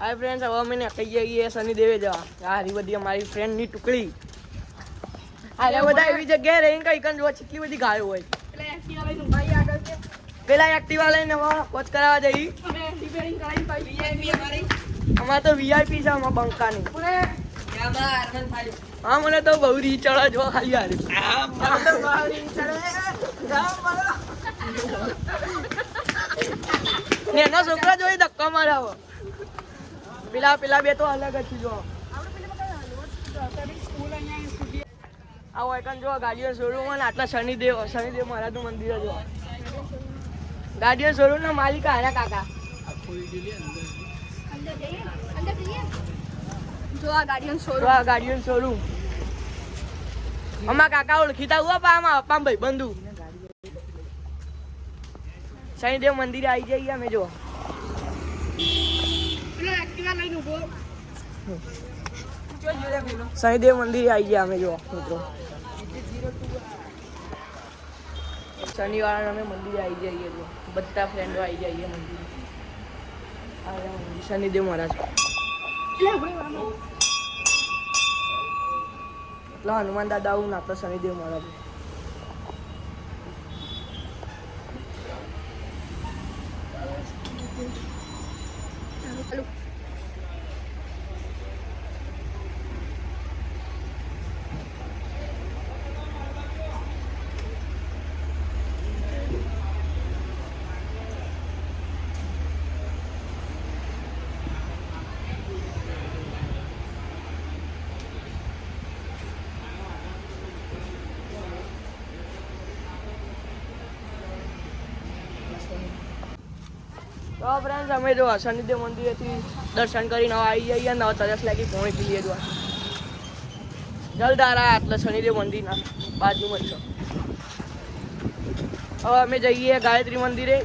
Hi friends, હવે અમે કહી જઈએ શનિદેવે જવા. આ બધી અમારી ફ્રેન્ડની ટુકડી. અરે બધા એવી જગ્યાએ રહીને કઈ કન જો કેટલી બધી ગાયો હોય. પેલા એક્ટિવા લઈને વોચ કરાવવા જઈ. અમારે તો વીઆઈપી છે આમાં બંકાની. હા મને તો બહુ રી ચડા જો ખાલી યાર. એનો છોકરા જોઈ ધક્કા મારાવો. પેલા બે તો અલગ જ જો. આવો એકન જો ગાડીઓ શોરૂમ અને આટલા શનિદેવ મહારાજનું મંદિર જો. ગાડીઓ શોરૂમ ના માલિક આર્યા કાકા. જો આ ગાડીઓ શોરૂમ અમારા કાકા ઓળખીતા હુઆ પામાં અપામ ભાઈ બંધુ. શનિદેવ મંદિરે આવી જઈએ અમે જો. શનિદેવ મંદિરે આવી ગયા અમે જો મિત્રો. શનિવારે અમે મંદિરે આવી જઈએ જો. બધા ફ્રેન્ડો આવી જઈએ મંદિરે. શનિદેવ મહારાજ એટલા હનુમાન દાદા આવું ના તો શનિદેવ મહારાજ. તો ફ્રેન્ડ્સ અમે જો શનિદેવ મંદિરેથી દર્શન કરીને આવી જઈએ. નવ તરસ લાગી પહોંચી લઈએ જો. જલધારા એટલે શનિદેવ મંદિરના બાજુમાં જ છે. હવે અમે જઈએ ગાયત્રી મંદિરે.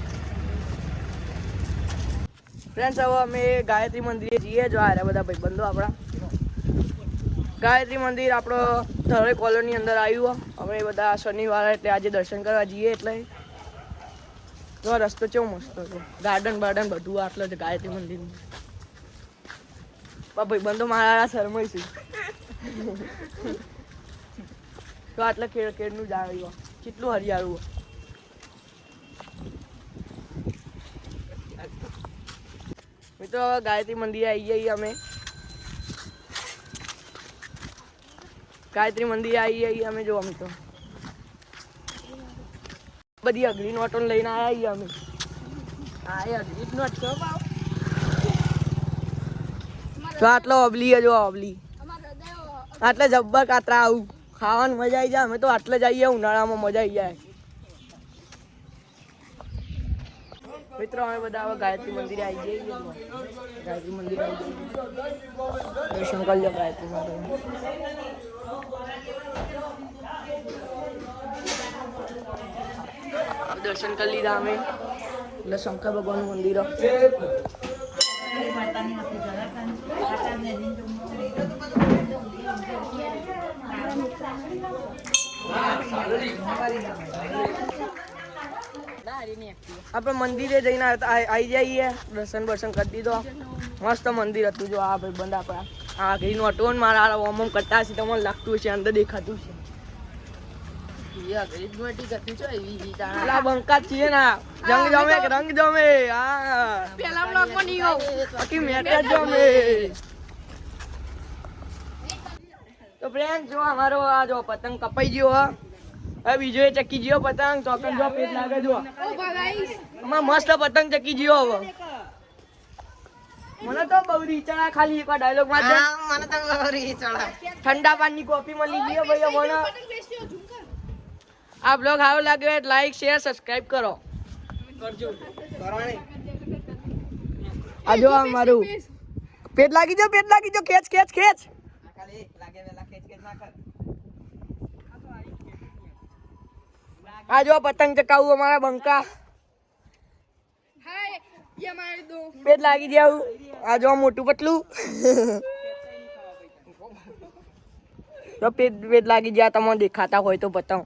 ફ્રેન્ડ્સ હવે અમે ગાયત્રી મંદિરે જઈએ જો. આ બધા ભાઈબંધો આપણા. ગાયત્રી મંદિર આપણો ધરોઈ કોલોની અંદર આવ્યું. અમે બધા શનિવારે એટલે આજે દર્શન કરવા જઈએ. એટલે જો રસ્તો કેવો મસ્ત છે. ગાર્ડન બધું આટલો છે ગાયત્રી મંદિરનું. ભાઈબંધો મારા શરમાઈ છે. તો આટલે ખેડનું જ આવ્યું. કેટલું હરિયાળું. મિત્રો હવે ગાયત્રી મંદિરે આવી જઈએ અમે. ગાયત્રી મંદિરે આવી જઈએ અમે જો. મિત્રો બધી અઘરી નોટો લઈને આવ્યા અમે. અઘરી નોટ તો આટલો અબલી જો. અબલી આટલે જબ્બર કાતરા આવું ખાવાનું મજા આવી જાય. અમે તો આટલે જઈએ ઉનાળામાં મજા આવી જાય. મિત્રો અમે બધા હવે ગાયત્રી મંદિરે આવી જઈએ. ગાયત્રી મંદિરે આવી જઈએ. દર્શન કરી લો ગાયત્રી મંદિર. દર્શન કરી લીધા અમે. એટલે શંકર ભગવાનનું મંદિર. આપણે મંદિરે જઈને આવી જઈએ. દર્શન કરી દીધો. મસ્ત મંદિર હતું જો. આ ભાઈ બંધ આપણા આ ઘી નોટો મારા ઓમ કરતા હશે. તમને લાગતું છે અંદર દેખાતું છે. બંકા છીએ ના રંગ જમે. પેલા બ્લોગમાં નહીં આવું. બાકી મેટા જમે. તો ફ્રેન્ડ જો અમારો આ જો પતંગ કપાઈ ગયો. હવે બીજો એ ચકી ગયો પતંગ. ચોકન જો પેટ લાગે જો. આમાં મસ્ત પતંગ ચકી ગયો. હવે મને તો બહુ રીચડા ખાલી એક ડાયલોગ માં મને તો બહુ રીચડા. ઠંડા પાણી કોફી મળી ગયો ભાઈ. મને આ બ્લોગ સારો લાગ્યો હોય લાઈક શેર સબસ્ક્રાઇબ કરો. આ જો મારું પેટ લાગી જો. ખેચ. આ જો પતંગ ચકાવું અમારા બંકા. પેટ લાગી જાવ. આ જો મોટું પતલું. તો પેટ લાગી જાય તમને દેખાતા હોય તો પતંગ.